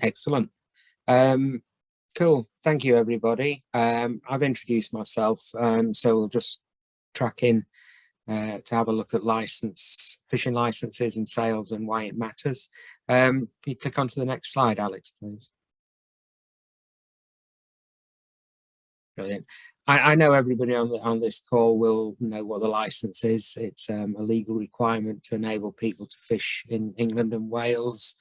Excellent. Um, cool. Thank you, everybody. I've introduced myself, so we'll just track in to have a look at fishing licenses and sales and why it matters. Can you click onto the next slide, Alex, please? Brilliant. I know everybody on this call will know what the license is. It's a legal requirement to enable people to fish in England and Wales,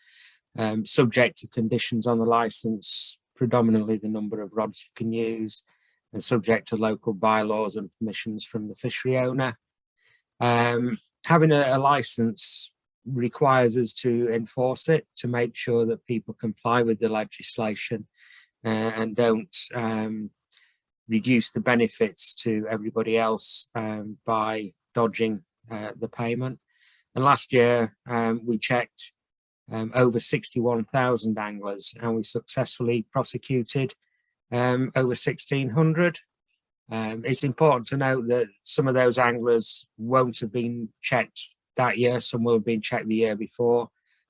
subject to conditions on the license, predominantly the number of rods you can use, and subject to local bylaws and permissions from the fishery owner. Having a license requires us to enforce it, to make sure that people comply with the legislation and don't reduce the benefits to everybody else by dodging the payment. And last year we checked over 61,000 anglers, and we successfully prosecuted over 1,600. It's important to note that some of those anglers won't have been checked that year, some will have been checked the year before,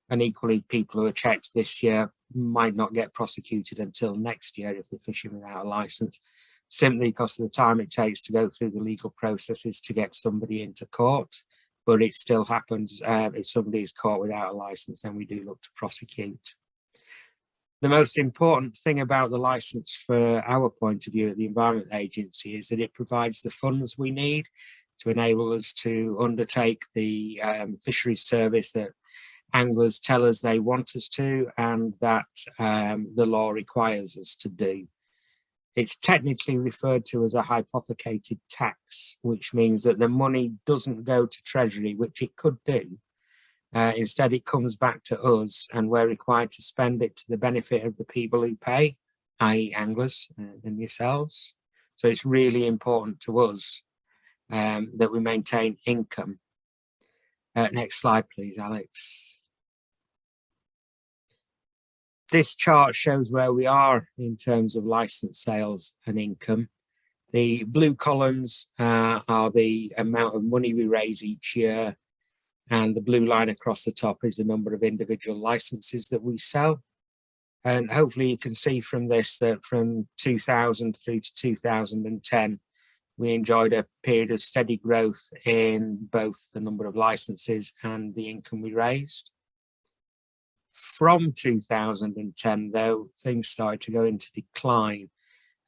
and equally people who are checked this year might not get prosecuted until next year if they're fishing without a license, simply because of the time it takes to go through the legal processes to get somebody into court. But it still happens. If somebody is caught without a license, then we do look to prosecute. The most important thing about the license for our point of view at the Environment Agency is that it provides the funds we need to enable us to undertake the fisheries service that anglers tell us they want us to, and that the law requires us to do. It's technically referred to as a hypothecated tax, which means that the money doesn't go to Treasury, which it could do. Instead, it comes back to us, and we're required to spend it to the benefit of the people who pay, i.e. anglers and yourselves. So it's really important to us that we maintain income. Next slide, please, Alex. This chart shows where we are in terms of license sales and income. The blue columns are the amount of money we raise each year, and the blue line across the top is the number of individual licenses that we sell. And hopefully you can see from this that from 2000 through to 2010, we enjoyed a period of steady growth in both the number of licenses and the income we raised. From 2010, though, things started to go into decline.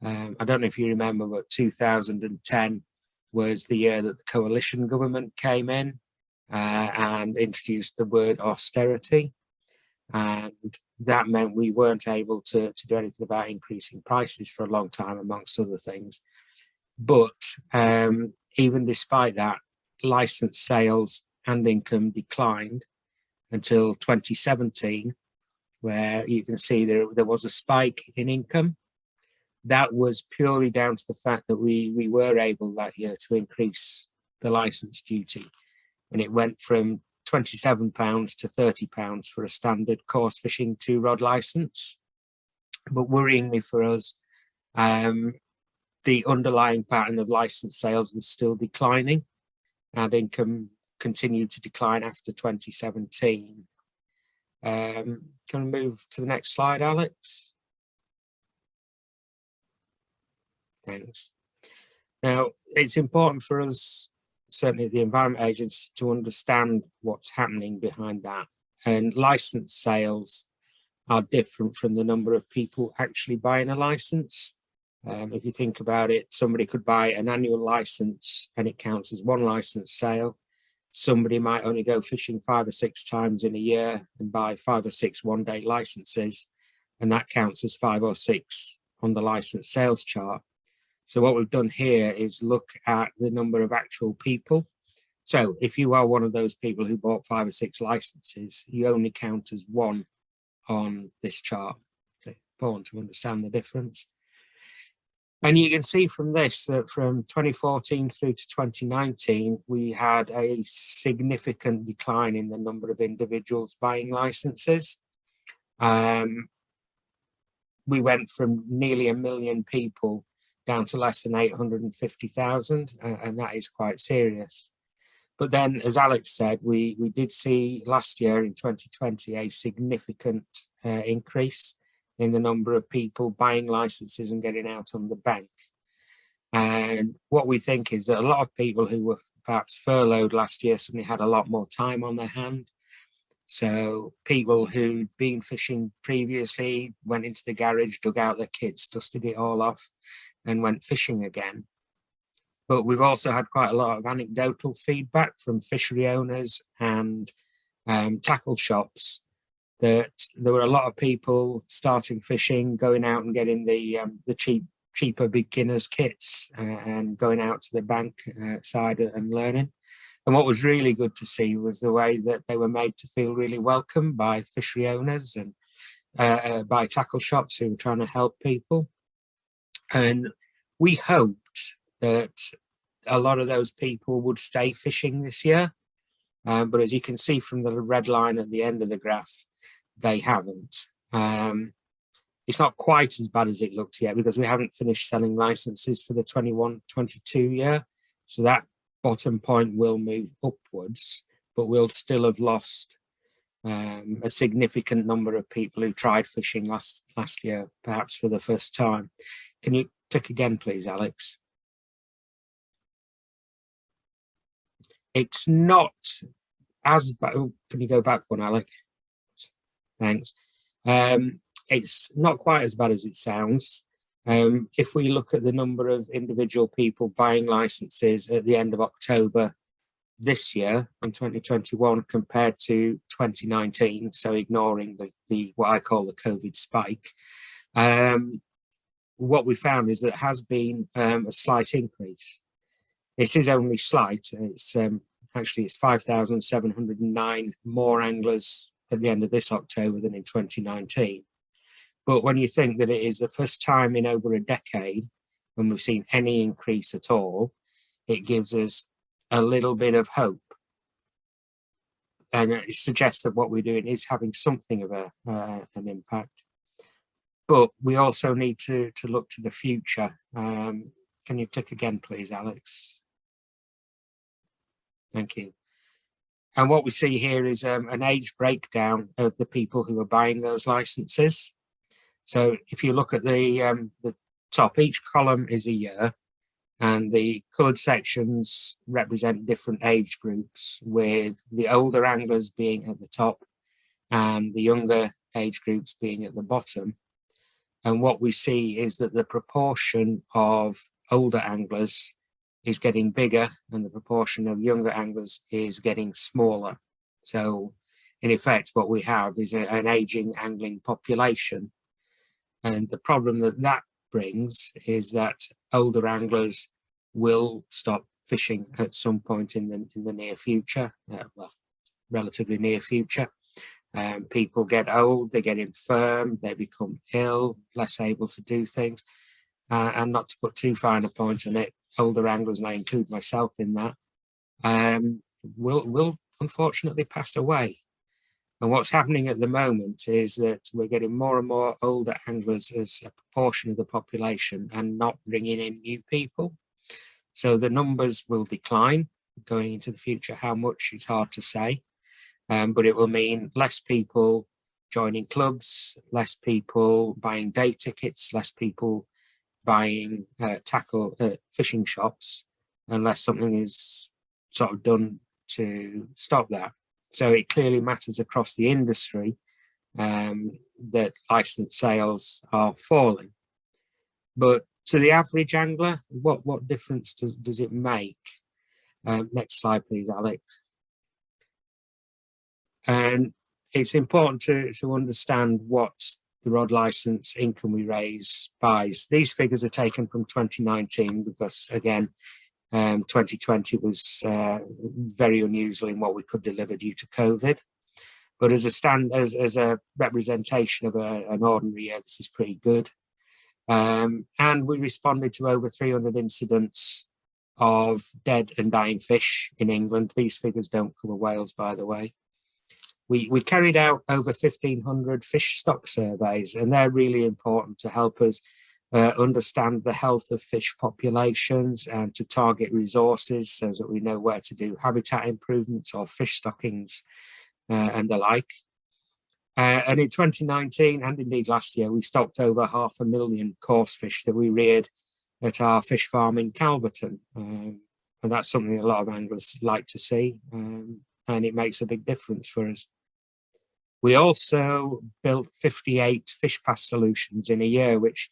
I don't know if you remember, but 2010 was the year that the coalition government came in and introduced the word austerity. And that meant we weren't able to do anything about increasing prices for a long time, amongst other things. But even despite that, license sales and income declined until 2017, where you can see there was a spike in income. That was purely down to the fact that we were able that year to increase the license duty, and it went from £27 to £30 for a standard coarse fishing 2-rod license. But worryingly for us, the underlying pattern of license sales was still declining, and income continued to decline after 2017. Can we move to the next slide, Alex? Thanks. Now, it's important for us, certainly at the Environment Agency, to understand what's happening behind that. And license sales are different from the number of people actually buying a license. If you think about it, somebody could buy an annual license and it counts as one license sale. Somebody might only go fishing 5 or 6 times in a year and buy 5 or 6 one-day licenses, and that counts as 5 or 6 on the license sales chart. So what we've done here is look at the number of actual people. So if you are one of those people who bought 5 or 6 licenses, you only count as one on this chart. It's important to understand the difference. And you can see from this that from 2014 through to 2019, we had a significant decline in the number of individuals buying licenses. We went from nearly 1 million people down to less than 850,000, and that is quite serious. But then, as Alex said, we did see last year in 2020 a significant increase in the number of people buying licenses and getting out on the bank. And what we think is that a lot of people who were perhaps furloughed last year suddenly had a lot more time on their hand. So people who'd been fishing previously went into the garage, dug out their kits, dusted it all off, and went fishing again. But we've also had quite a lot of anecdotal feedback from fishery owners and tackle shops that there were a lot of people starting fishing, going out and getting the cheaper beginners kits and going out to the bank side and learning. And what was really good to see was the way that they were made to feel really welcome by fishery owners and by tackle shops who were trying to help people. And we hoped that a lot of those people would stay fishing this year. But as you can see from the red line at the end of the graph, they haven't. It's not quite as bad as it looks yet because we haven't finished selling licenses for the 21-22 year. So that bottom point will move upwards, but we'll still have lost a significant number of people who tried fishing last year, perhaps for the first time. Can you click again, please, Alex? It's not as bad. Oh, can you go back one, Alex? Thanks. It's not quite as bad as it sounds. If we look at the number of individual people buying licenses at the end of October this year in 2021 compared to 2019, so ignoring the what I call the COVID spike, what we found is that it has been a slight increase. This is only slight. It's actually it's 5,709 more anglers at the end of this October than in 2019. But when you think that it is the first time in over a decade when we've seen any increase at all, it gives us a little bit of hope. And it suggests that what we're doing is having something of an impact. But we also need to look to the future. Can you click again, please, Alex? Thank you. And what we see here is an age breakdown of the people who are buying those licenses. So if you look at the top, each column is a year, and the coloured sections represent different age groups, with the older anglers being at the top and the younger age groups being at the bottom. And what we see is that the proportion of older anglers is getting bigger and the proportion of younger anglers is getting smaller. So in effect, what we have is an aging angling population. And the problem that brings is that older anglers will stop fishing at some point in the near future, well, relatively near future. People get old, they get infirm, they become ill, less able to do things. And not to put too fine a point on it, older anglers, and I include myself in that, will unfortunately pass away. And what's happening at the moment is that we're getting more and more older anglers as a proportion of the population and not bringing in new people. So the numbers will decline going into the future. How much is hard to say, but it will mean less people joining clubs, less people buying day tickets, less people buying fishing shops, unless something is sort of done to stop that. So it clearly matters across the industry that license sales are falling. But to the average angler, what difference does it make? Next slide, please, Alex. And it's important to understand what the rod license income we raise buys. These figures are taken from 2019 because, again, 2020 was very unusual in what we could deliver due to COVID. But as a representation of an ordinary year, this is pretty good. And we responded to over 300 incidents of dead and dying fish in England. These figures don't cover Wales, by the way. We carried out over 1,500 fish stock surveys, and they're really important to help us understand the health of fish populations and to target resources so that we know where to do habitat improvements or fish stockings and the like. And in 2019, and indeed last year, we stocked over 500,000 coarse fish that we reared at our fish farm in Calverton. And that's something a lot of anglers like to see, and it makes a big difference for us. We also built 58 fish pass solutions in a year, which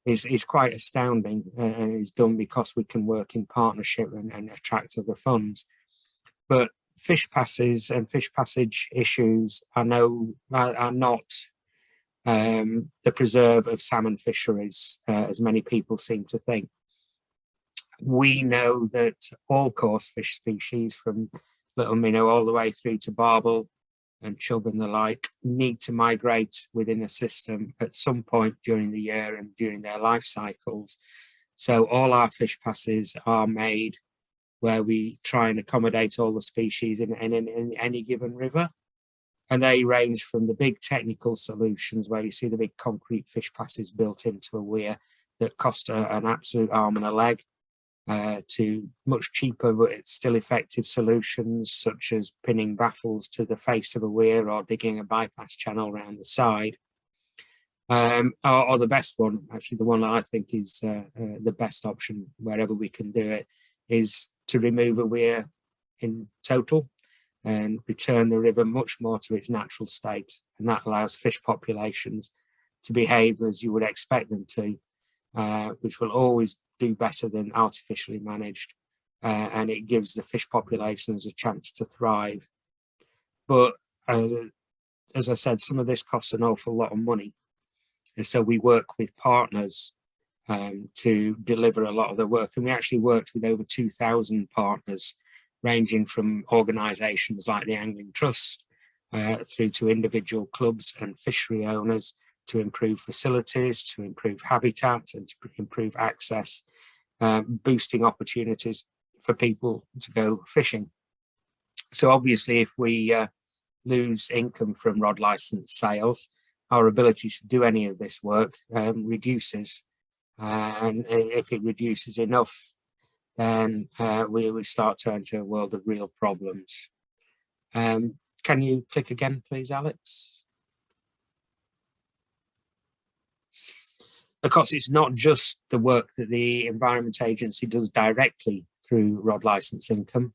is quite astounding, and is done because we can work in partnership and attract other funds. But fish passes and fish passage issues are not the preserve of salmon fisheries, as many people seem to think. We know that all coarse fish species, from little minnow all the way through to barbel and chub and the like, need to migrate within a system at some point during the year and during their life cycles. So all our fish passes are made where we try and accommodate all the species in any given river. And they range from the big technical solutions where you see the big concrete fish passes built into a weir that cost an absolute arm and a leg, to much cheaper but still effective solutions such as pinning baffles to the face of a weir or digging a bypass channel around the side. Or the best one, actually the one I think is the best option wherever we can do it, is to remove a weir in total and return the river much more to its natural state. And that allows fish populations to behave as you would expect them to, which will always do better than artificially managed, and it gives the fish populations a chance to thrive. But as I said, some of this costs an awful lot of money, and so we work with partners to deliver a lot of the work. And we actually worked with over 2,000 partners, ranging from organisations like the Angling Trust through to individual clubs and fishery owners, to improve facilities, to improve habitat, and to improve access, boosting opportunities for people to go fishing. So obviously, if we lose income from rod license sales, our ability to do any of this work reduces. And if it reduces enough, then we start to enter a world of real problems. Can you click again, please, Alex? Of course, it's not just the work that the Environment Agency does directly through rod license income.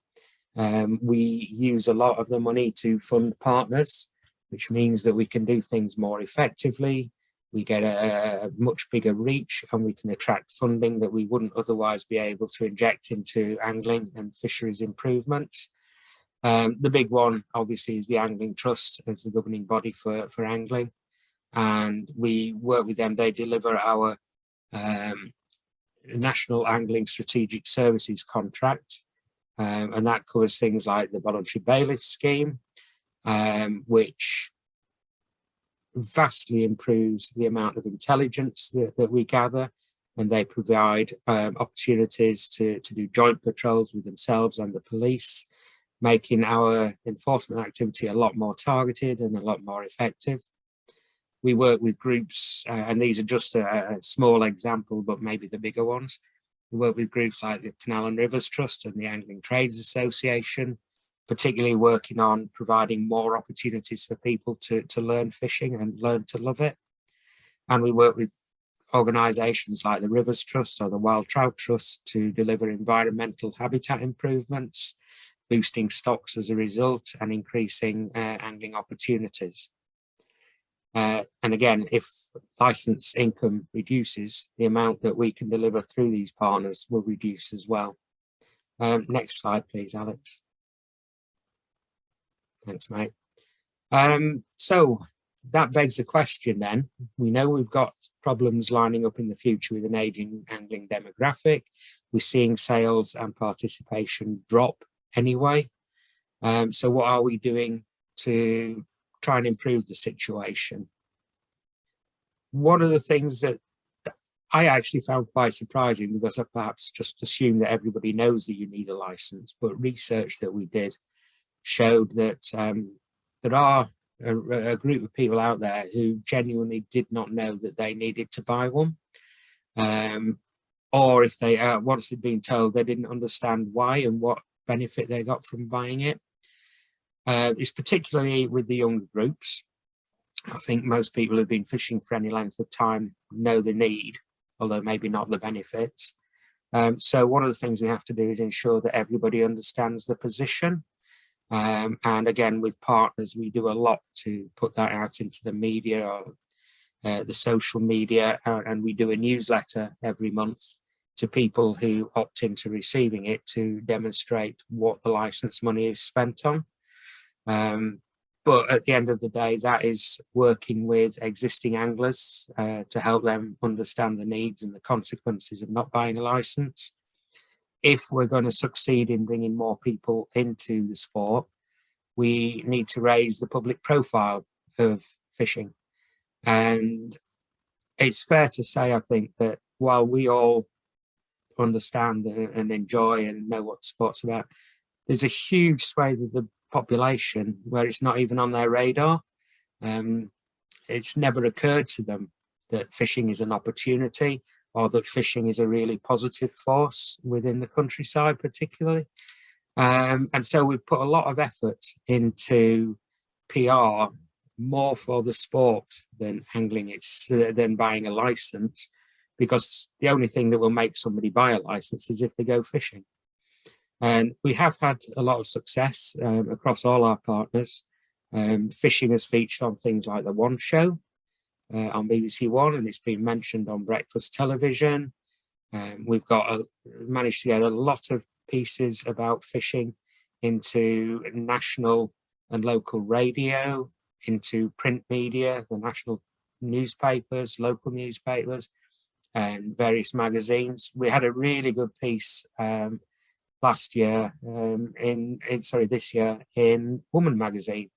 We use a lot of the money to fund partners, which means that we can do things more effectively. We get a much bigger reach, and we can attract funding that we wouldn't otherwise be able to inject into angling and fisheries improvements. The big one, obviously, is the Angling Trust as the governing body for angling. And we work with them. They deliver our National Angling Strategic Services contract, and that covers things like the voluntary bailiff scheme, which vastly improves the amount of intelligence that we gather, and they provide opportunities to do joint patrols with themselves and the police, making our enforcement activity a lot more targeted and a lot more effective. We work with groups, and these are just a small example, but maybe the bigger ones. We work with groups like the Canal and Rivers Trust and the Angling Trades Association, particularly working on providing more opportunities for people to learn fishing and learn to love it. And we work with organisations like the Rivers Trust or the Wild Trout Trust to deliver environmental habitat improvements, boosting stocks as a result, and increasing angling opportunities. And again, if license income reduces, the amount that we can deliver through these partners will reduce as well. Next slide, please, Alex. Thanks, mate. So that begs the question then. We know we've got problems lining up in the future with an aging angling demographic. We're seeing sales and participation drop anyway. So what are we doing to try and improve the situation? One of the things that I actually found quite surprising, because I perhaps just assumed that everybody knows that you need a license, but research that we did showed that there are a group of people out there who genuinely did not know that they needed to buy one, or if they once they'd been told, they didn't understand why and what benefit they got from buying it. It's particularly with the younger groups. I think most people who've been fishing for any length of time know the need, although maybe not the benefits. So one of the things we have to do is ensure that everybody understands the position. And again, with partners, we do a lot to put that out into the media or the social media, and we do a newsletter every month to people who opt into receiving it to demonstrate what the license money is spent on. But at the end of the day, that is working with existing anglers to help them understand the needs and the consequences of not buying a license. If we're going to succeed in bringing more people into the sport, we need to raise the public profile of fishing. And it's fair to say, I think, that while we all understand and enjoy and know what sport's about, there's a huge swathe of the population where it's not even on their radar. It's never occurred to them that fishing is an opportunity, or that fishing is a really positive force within the countryside particularly. And so we've put a lot of effort into PR, more for the sport than angling, than buying a license, because the only thing that will make somebody buy a license is if they go fishing. And we have had a lot of success across all our partners. Fishing has featured on things like the One Show on BBC One, and it's been mentioned on breakfast television. We've managed to get a lot of pieces about fishing into national and local radio, into print media, the national newspapers, local newspapers, and various magazines. We had a really good piece this year in Woman magazine,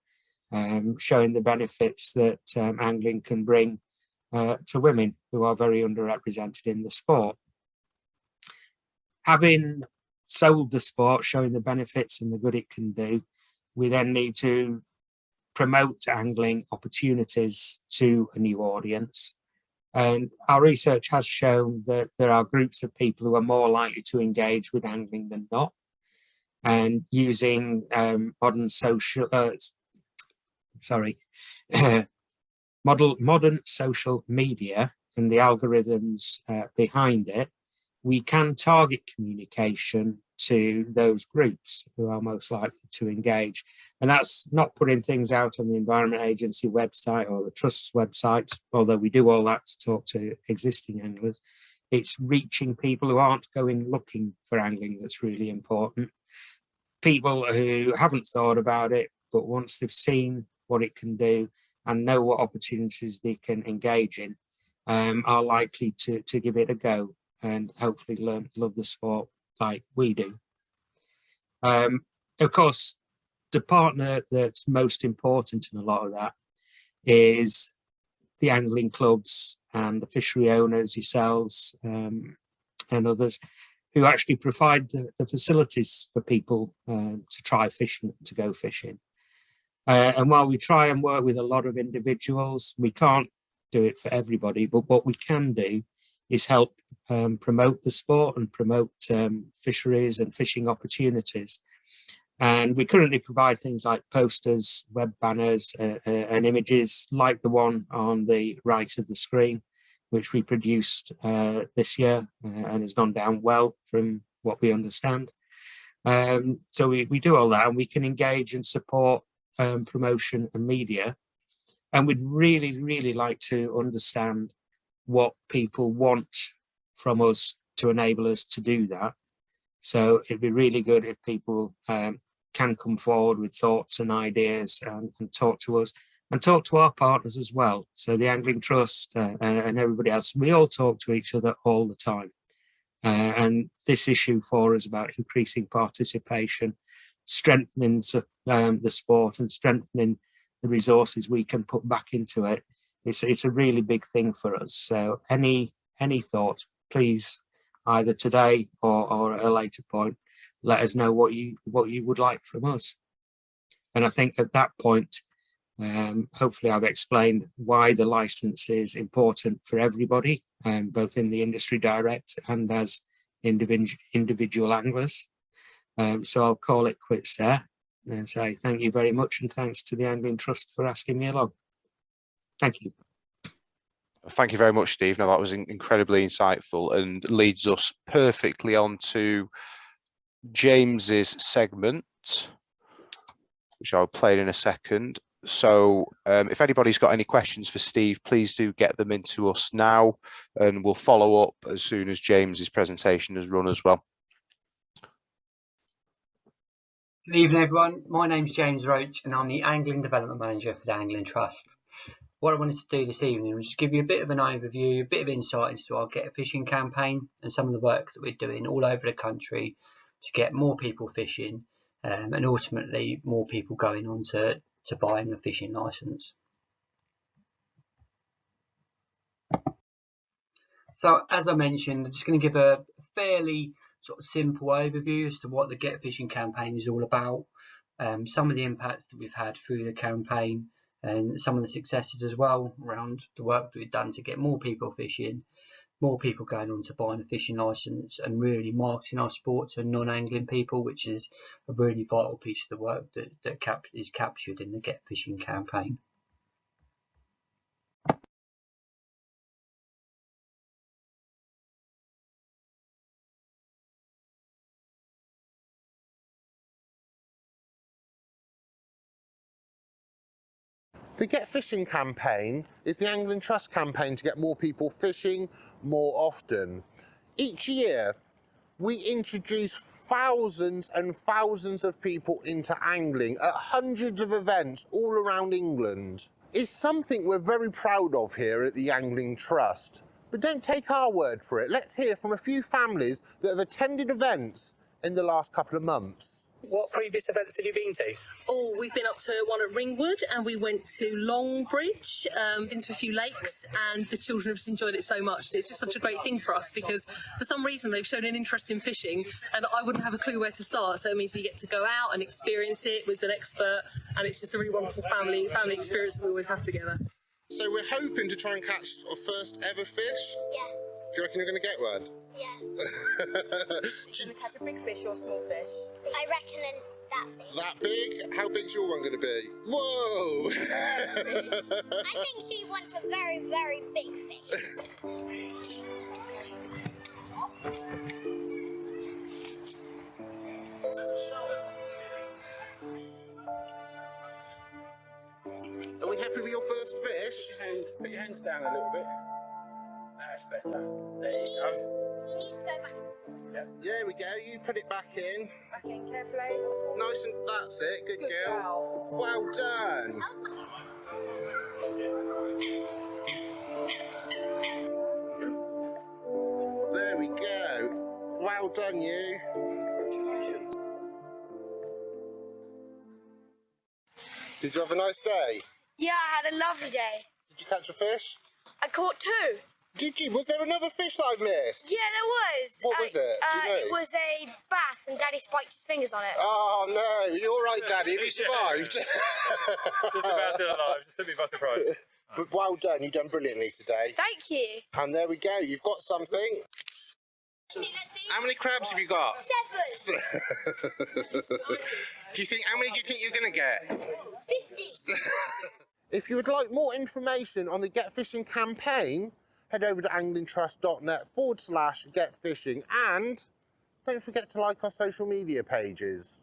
showing the benefits that angling can bring to women who are very underrepresented in the sport. Having sold the sport, showing the benefits and the good it can do, we then need to promote angling opportunities to a new audience. And our research has shown that there are groups of people who are more likely to engage with angling than not. And using modern social media and the algorithms behind it, we can target communication to those groups who are most likely to engage. And that's not putting things out on the Environment Agency website or the Trust's website, although we do all that to talk to existing anglers. It's reaching people who aren't going looking for angling that's really important. People who haven't thought about it, but once they've seen what it can do and know what opportunities they can engage in, are likely to give it a go and hopefully learn to love the sport like we do. Of course, the partner that's most important in a lot of that is the angling clubs and the fishery owners, yourselves, and others, who actually provide the facilities for people to try fishing, to go fishing. And while we try and work with a lot of individuals, we can't do it for everybody, but what we can do is help promote the sport and promote fisheries and fishing opportunities. And we currently provide things like posters, web banners, and images like the one on the right of the screen, which we produced this year and has gone down well from what we understand. So we do all that, and we can engage and support promotion and media. And we'd really, really like to understand what people want from us to enable us to do that. So it'd be really good if people can come forward with thoughts and ideas and talk to us and talk to our partners as well. So the Angling Trust and everybody else, we all talk to each other all the time. And this issue for us about increasing participation, strengthening the sport and strengthening the resources we can put back into it, it's a really big thing for us. So any thought, please, either today or at a later point, let us know what you would like from us. And I think at that point, hopefully I've explained why the license is important for everybody, both in the industry direct and as individual anglers. So I'll call it quits there and say thank you very much, and thanks to the Angling Trust for asking me along. Thank you. Thank you very much, Steve. Now, that was incredibly insightful and leads us perfectly on to James's segment, which I'll play in a second. So if anybody's got any questions for Steve, please do get them into us now, and we'll follow up as soon as James's presentation has run as well. Good evening, everyone. My name's James Roach, and I'm the Angling Development Manager for the Angling Trust. What I wanted to do this evening was just give you a bit of an overview, a bit of insight into our Get Fishing campaign and some of the work that we're doing all over the country to get more people fishing and ultimately more people going on to buying a fishing licence. So as I mentioned, I'm just going to give a fairly sort of simple overview as to what the Get Fishing campaign is all about, some of the impacts that we've had through the campaign, and some of the successes as well around the work that we've done to get more people fishing, more people going on to buying a fishing licence, and really marketing our sport to non-angling people, which is a really vital piece of the work that is captured in the Get Fishing campaign. The Get Fishing campaign is the Angling Trust campaign to get more people fishing more often. Each year, we introduce thousands and thousands of people into angling at hundreds of events all around England. It's something we're very proud of here at the Angling Trust. But don't take our word for it. Let's hear from a few families that have attended events in the last couple of months. What previous events have you been to? Oh, we've been up to one at Ringwood and we went to Longbridge, been to a few lakes, and the children have just enjoyed it so much. It's just such a great thing for us because for some reason they've shown an interest in fishing and I wouldn't have a clue where to start. So it means we get to go out and experience it with an expert, and it's just a really wonderful family experience that we always have together. So we're hoping to try and catch our first ever fish? Yeah. Do you reckon you're going to get one? Yes. You're going to catch a big fish or a small fish? I reckon that big. That big? How big's your one going to be? Whoa! I think she wants a very, very big fish. Are we happy with your first fish? Put your hands down a little bit. That's better. There you go. You need to go back. Yep. There we go, you put it back in. Back in carefully. Nice, and that's it, good girl. Girl. Well done. There we go. Well done, you. Did you have a nice day? Yeah, I had a lovely day. Did you catch a fish? I caught 2. Did you? Was there another fish that I missed? Yeah, there was. What was it? Do you know? It was a bass, and Daddy spiked his fingers on it. Oh no, you're all right, Daddy. Have you survived? Just about still alive. Just took me by surprise. But well done. You've done brilliantly today. Thank you. And there we go. You've got something. Let's see. How many crabs have you got? 7. How many do you think you're going to get? 50. If you would like more information on the Get Fishing campaign, head over to anglingtrust.net/getfishing, and don't forget to like our social media pages.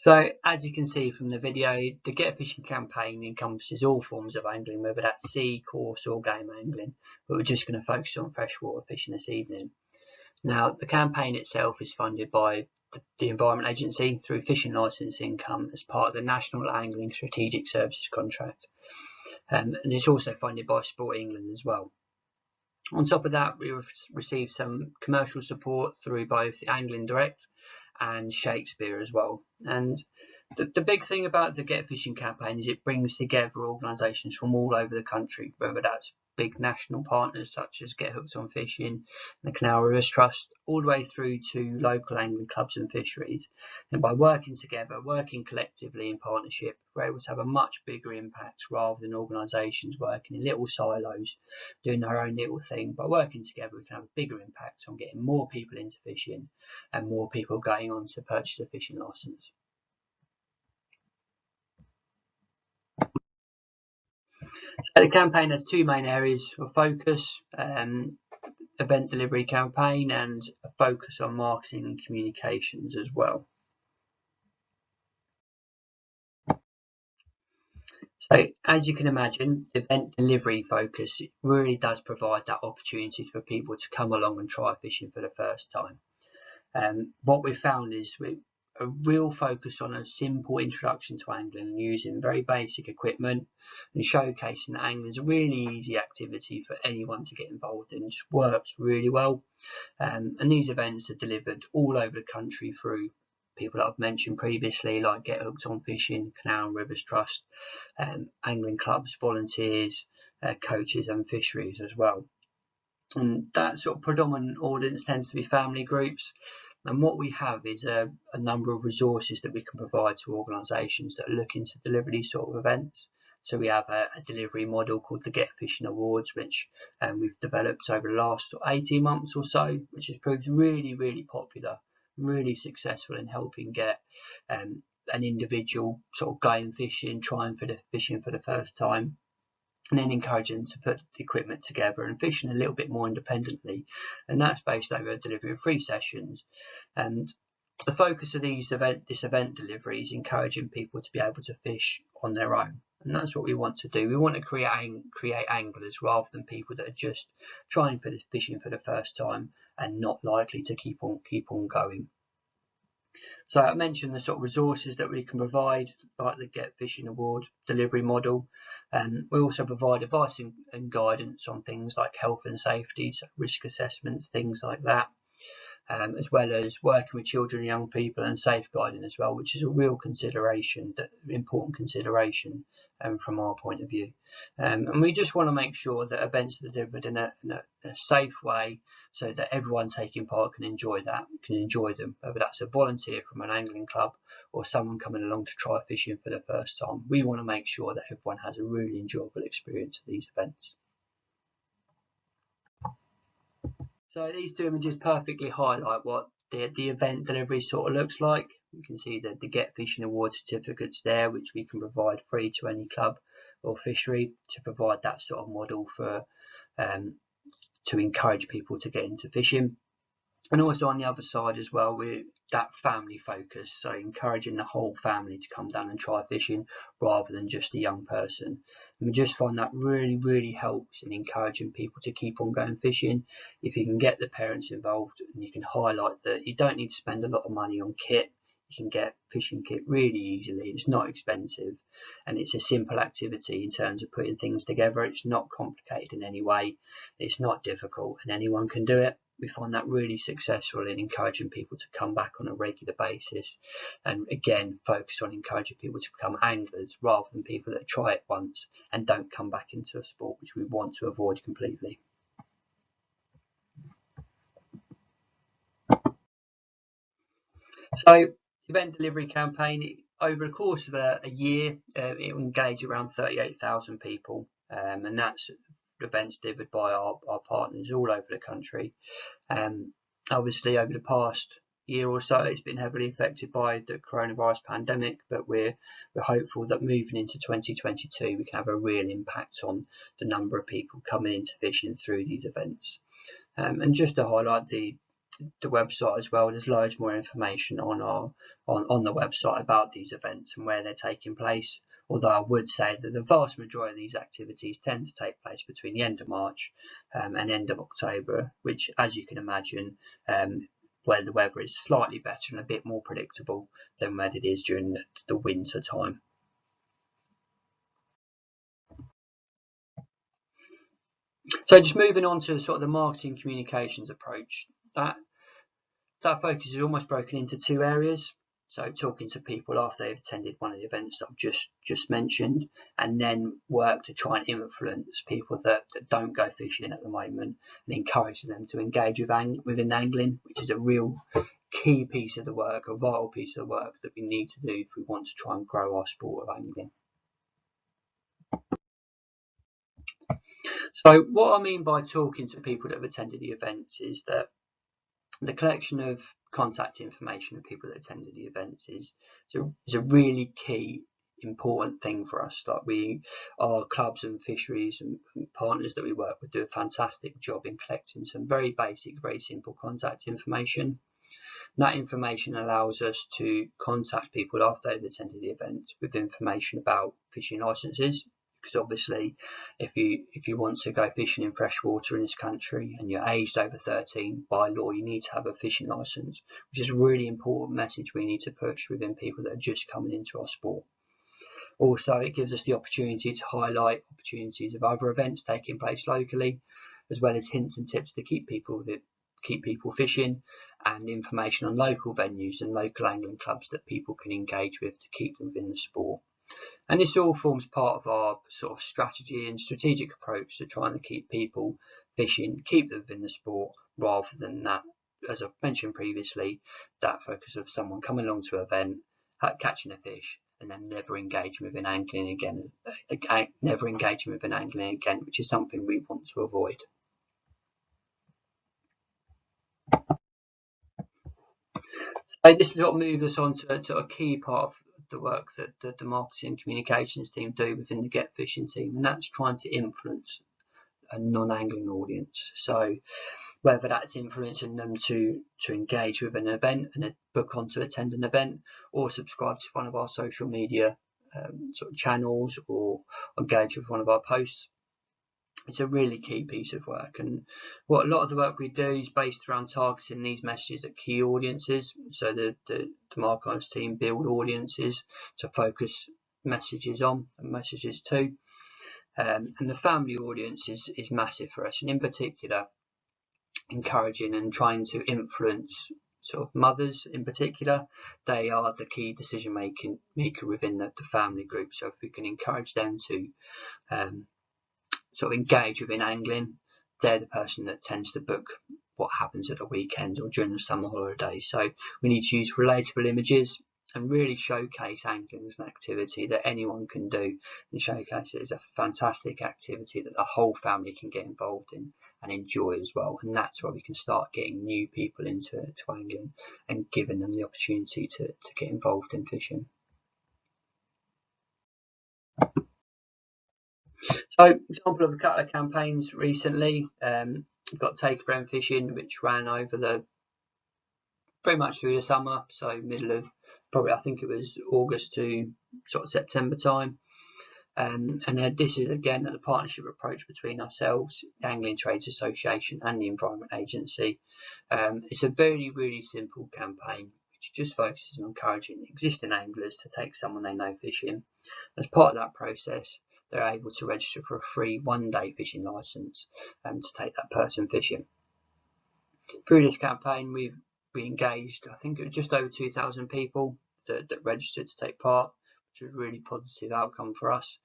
So as you can see from the video, the Get Fishing campaign encompasses all forms of angling, whether that's sea, coarse or game angling, but we're just going to focus on freshwater fishing this evening. Now, the campaign itself is funded by the Environment Agency through fishing licence income as part of the National Angling Strategic Services contract, and it's also funded by Sport England as well. On top of that, we received some commercial support through both Angling Direct and Shakespeare as well. And the big thing about the Get Fishing campaign is it brings together organisations from all over the country, whether that's big national partners such as Get Hooked on Fishing, the Canal Rivers Trust, all the way through to local angling clubs and fisheries. And by working together, working collectively in partnership, we're able to have a much bigger impact rather than organisations working in little silos, doing their own little thing. By working together, we can have a bigger impact on getting more people into fishing and more people going on to purchase a fishing licence. So the campaign has two main areas of focus, event delivery campaign and a focus on marketing and communications as well. So as you can imagine, the event delivery focus really does provide that opportunities for people to come along and try fishing for the first time. What we've found is a real focus on a simple introduction to angling and using very basic equipment and showcasing that angling is a really easy activity for anyone to get involved in. It just works really well. And these events are delivered all over the country through people that I've mentioned previously, like Get Hooked on Fishing, Canal and Rivers Trust, angling clubs, volunteers, coaches and fisheries as well. And that sort of predominant audience tends to be family groups. And what we have is a number of resources that we can provide to organisations that are looking to deliver these sort of events. So we have a delivery model called the Get Fishing Awards, which we've developed over the last 18 months or so, which has proved really, really popular, really successful in helping get an individual sort of going fishing, trying for the fishing for the first time, and then encouraging them to put the equipment together and fishing a little bit more independently. And that's based over a delivery of 3 sessions. And the focus of this event delivery is encouraging people to be able to fish on their own. And that's what we want to do. We want to create anglers rather than people that are just trying for the fishing for the first time and not likely to keep on going. So I mentioned the sort of resources that we can provide, like the Get Fishing Award delivery model. We also provide advice and guidance on things like health and safety, so risk assessments, things like that, as well as working with children and young people and safeguarding as well, which is a real consideration, important consideration from our point of view. And we just want to make sure that events are delivered in a safe way so that everyone taking part can enjoy them, whether that's a volunteer from an angling club or someone coming along to try fishing for the first time. We want to make sure that everyone has a really enjoyable experience at these events. So these 2 images perfectly highlight what the event delivery sort of looks like. You can see the Get Fishing Award certificates there, which we can provide free to any club or fishery to provide that sort of model for to encourage people to get into fishing. And also on the other side as well, we're that family focus, so encouraging the whole family to come down and try fishing rather than just a young person. And we just find that really, really helps in encouraging people to keep on going fishing. If you can get the parents involved and you can highlight that you don't need to spend a lot of money on kit, you can get fishing kit really easily. It's not expensive and it's a simple activity in terms of putting things together. It's not complicated in any way. It's not difficult and anyone can do it. We find that really successful in encouraging people to come back on a regular basis, and again focus on encouraging people to become anglers rather than people that try it once and don't come back into a sport, which we want to avoid completely. So event delivery campaign, over the course of a year, it will engage around 38,000 people, and that's events delivered by our partners all over the country. Obviously over the past year or so it's been heavily affected by the coronavirus pandemic, but we're hopeful that moving into 2022 we can have a real impact on the number of people coming into fishing through these events. And just to highlight the website as well, there's loads more information on the website about these events and where they're taking place. Although I would say that the vast majority of these activities tend to take place between the end of March and end of October, which, as you can imagine, where the weather is slightly better and a bit more predictable than when it is during the winter time. So just moving on to sort of the marketing communications approach, that focus is almost broken into two areas. So talking to people after they've attended one of the events that I've just mentioned, and then work to try and influence people that don't go fishing at the moment and encourage them to engage within angling, which is a real key piece of the work, a vital piece of the work that we need to do if we want to try and grow our sport of angling. So what I mean by talking to people that have attended the events is that the collection of contact information of people that attended the events is a really key important thing for us. Like our clubs and fisheries and partners that we work with do a fantastic job in collecting some very basic, very simple contact information. That information allows us to contact people after they've attended the event with information about fishing licenses, because obviously if you want to go fishing in freshwater in this country and you're aged over 13, by law you need to have a fishing license, which is a really important message we need to push within people that are just coming into our sport. Also, it gives us the opportunity to highlight opportunities of other events taking place locally, as well as hints and tips to keep people fishing, and information on local venues and local angling clubs that people can engage with to keep them within the sport. And this all forms part of our sort of strategy and strategic approach to trying to keep people fishing, keep them within the sport, rather than that, as I've mentioned previously, that focus of someone coming along to an event, catching a fish, and then never engaging with an angling again, which is something we want to avoid. So this sort of moves us on to a key part of the work that the marketing and communications team do within the Get Fishing team, and that's trying to influence a non-angling audience. So whether that's influencing them to engage with an event and book on to attend an event, or subscribe to one of our social media sort of channels, or engage with one of our posts. It's a really key piece of work, and what a lot of the work we do is based around targeting these messages at key audiences. So the marketing team build audiences to focus messages on and messages to, and the family audience is massive for us, and in particular encouraging and trying to influence sort of mothers in particular. They are the key decision maker within the family group, so if we can encourage them to sort of engage within angling, they're the person that tends to book what happens at the weekend or during the summer holidays. So we need to use relatable images and really showcase angling as an activity that anyone can do, and showcase it as a fantastic activity that the whole family can get involved in and enjoy as well. And that's where we can start getting new people into angling and giving them the opportunity to get involved in fishing. So, example of a couple of campaigns recently, we've got Take a Brown Fishing, which ran over pretty much through the summer, so middle of probably, I think it was August to sort of September time. And this is again a partnership approach between ourselves, the Angling Trades Association, and the Environment Agency. It's a really simple campaign which just focuses on encouraging existing anglers to take someone they know fishing. As part of that process, they're able to register for a free one-day fishing license to take that person fishing. Through this campaign, we engaged, I think it was just over 2,000 people that registered to take part, which was a really positive outcome for us.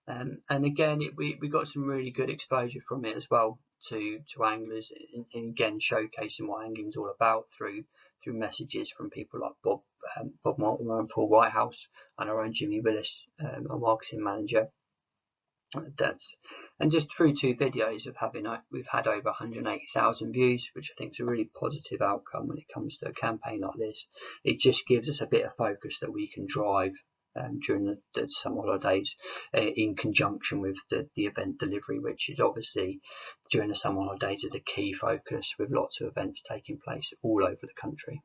And again, we got some really good exposure from it as well to anglers, and again showcasing what angling is all about through messages from people like Bob Mortimer and Paul Whitehouse, and our own Jimmy Willis, our marketing manager. And just through 2 videos we've had over 180,000 views, which I think is a really positive outcome when it comes to a campaign like this. It just gives us a bit of focus that we can drive during the summer holidays, in conjunction with the event delivery, which is obviously during the summer holidays is a key focus, with lots of events taking place all over the country.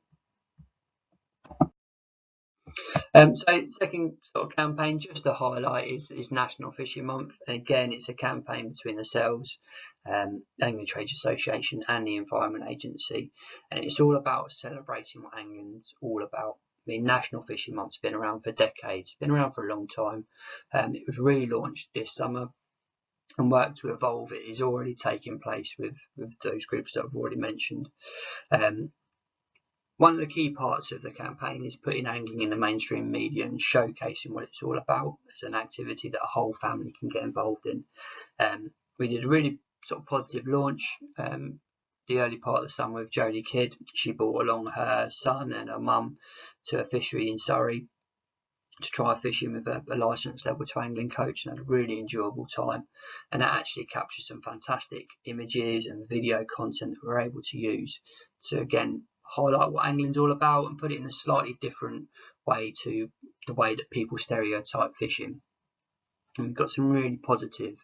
So second sort of campaign, just to highlight, is National Fishing Month. And again, it's a campaign between ourselves, Angling Trades Association, and the Environment Agency, and it's all about celebrating what angling's all about. I mean, National Fishing Month's been around for decades, been around for a long time. It was relaunched this summer, and work to evolve it is already taking place with those groups that I've already mentioned. One of the key parts of the campaign is putting angling in the mainstream media and showcasing what it's all about as an activity that a whole family can get involved in. We did a really sort of positive launch the early part of the summer with Jodie Kidd. She brought along her son and her mum to a fishery in Surrey to try fishing with a licensed level 2 angling coach, and had a really enjoyable time. And that actually captured some fantastic images and video content that we're able to use to again highlight what angling's all about and put it in a slightly different way to the way that people stereotype fishing. And we've got some really positive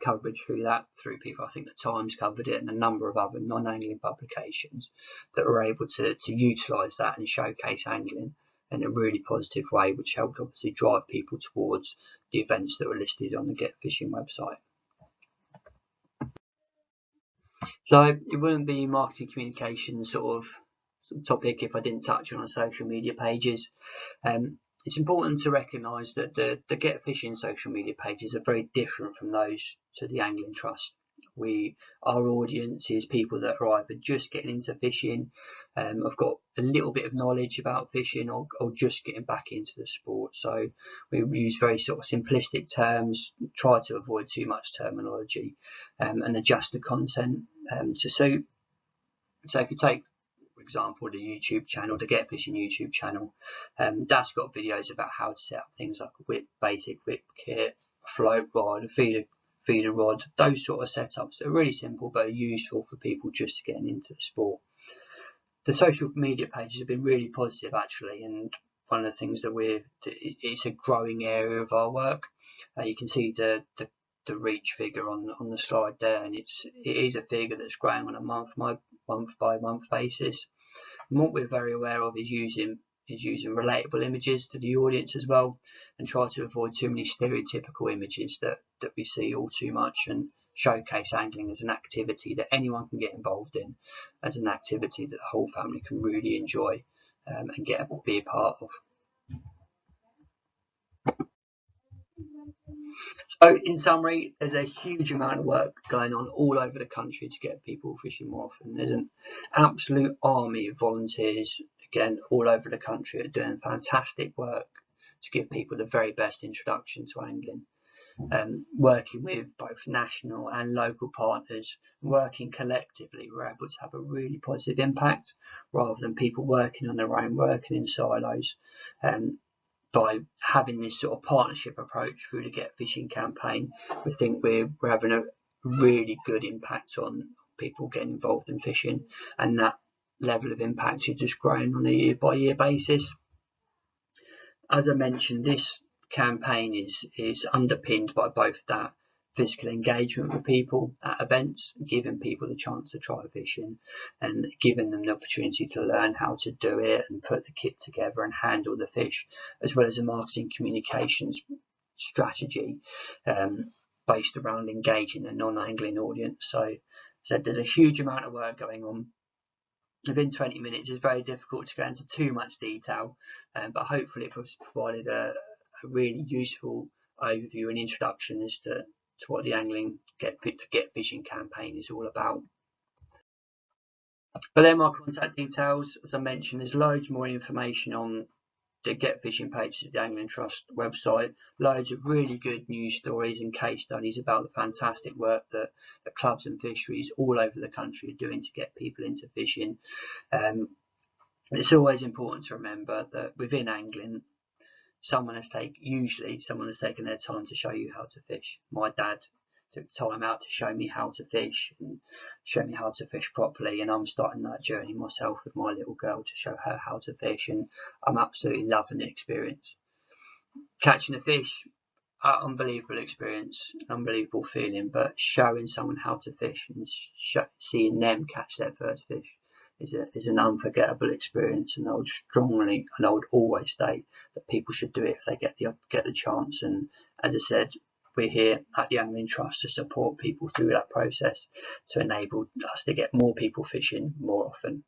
coverage through people. I think the Times covered it and a number of other non-angling publications that were able to utilise that and showcase angling in a really positive way, which helped obviously drive people towards the events that were listed on the Get Fishing website. So it wouldn't be marketing communication sort of topic if I didn't touch on the social media pages. It's important to recognise that the Get Fishing social media pages are very different from those to the Angling Trust. Our audience is people that are either just getting into fishing, have got a little bit of knowledge about fishing, or just getting back into the sport. So we use very sort of simplistic terms, try to avoid too much terminology, and adjust the content to suit. So if you take, for example, the YouTube channel, the Get Fishing YouTube channel, that's got videos about how to set up things like a basic whip kit, float rod, a feeder rod, those sort of setups are really simple but are useful for people just getting into the sport. The social media pages have been really positive actually, and one of the things that it's a growing area of our work. You can see the reach figure on the slide there, and it is a figure that's growing on a month by month basis. And what we're very aware of is using relatable images to the audience as well, and try to avoid too many stereotypical images that we see all too much, and showcase angling as an activity that anyone can get involved in, as an activity that the whole family can really enjoy and be a part of. So in summary, there's a huge amount of work going on all over the country to get people fishing more often. There's an absolute army of volunteers, again, all over the country, are doing fantastic work to give people the very best introduction to angling. Working with both national and local partners, working collectively, we're able to have a really positive impact rather than people working on their own, working in silos. By having this sort of partnership approach through the Get Fishing campaign, we think we're having a really good impact on people getting involved in fishing, and that level of impact is just growing on a year by year basis. As I mentioned, this campaign is underpinned by both that physical engagement with people at events, giving people the chance to try fishing and giving them the opportunity to learn how to do it and put the kit together and handle the fish, as well as a marketing communications strategy based around engaging a non-angling audience. So there's a huge amount of work going on. Within 20 minutes, it's very difficult to go into too much detail, but hopefully it provided a really useful overview and introduction as to what the Angling Get Fishing campaign is all about. But then my contact details, as I mentioned, there's loads more information on the Get Fishing page of the Angling Trust website, loads of really good news stories and case studies about the fantastic work that the clubs and fisheries all over the country are doing to get people into fishing. It's always important to remember that within angling, someone has taken their time to show you how to fish. My dad took time out to show me how to fish and show me how to fish properly, and I'm starting that journey myself with my little girl to show her how to fish, and I'm absolutely loving the experience. Catching a fish, unbelievable experience, unbelievable feeling, but showing someone how to fish and seeing them catch their first fish is an unforgettable experience, and I would always say that people should do it if they get the chance. And as I said, we're here at the Angling Trust to support people through that process to enable us to get more people fishing more often.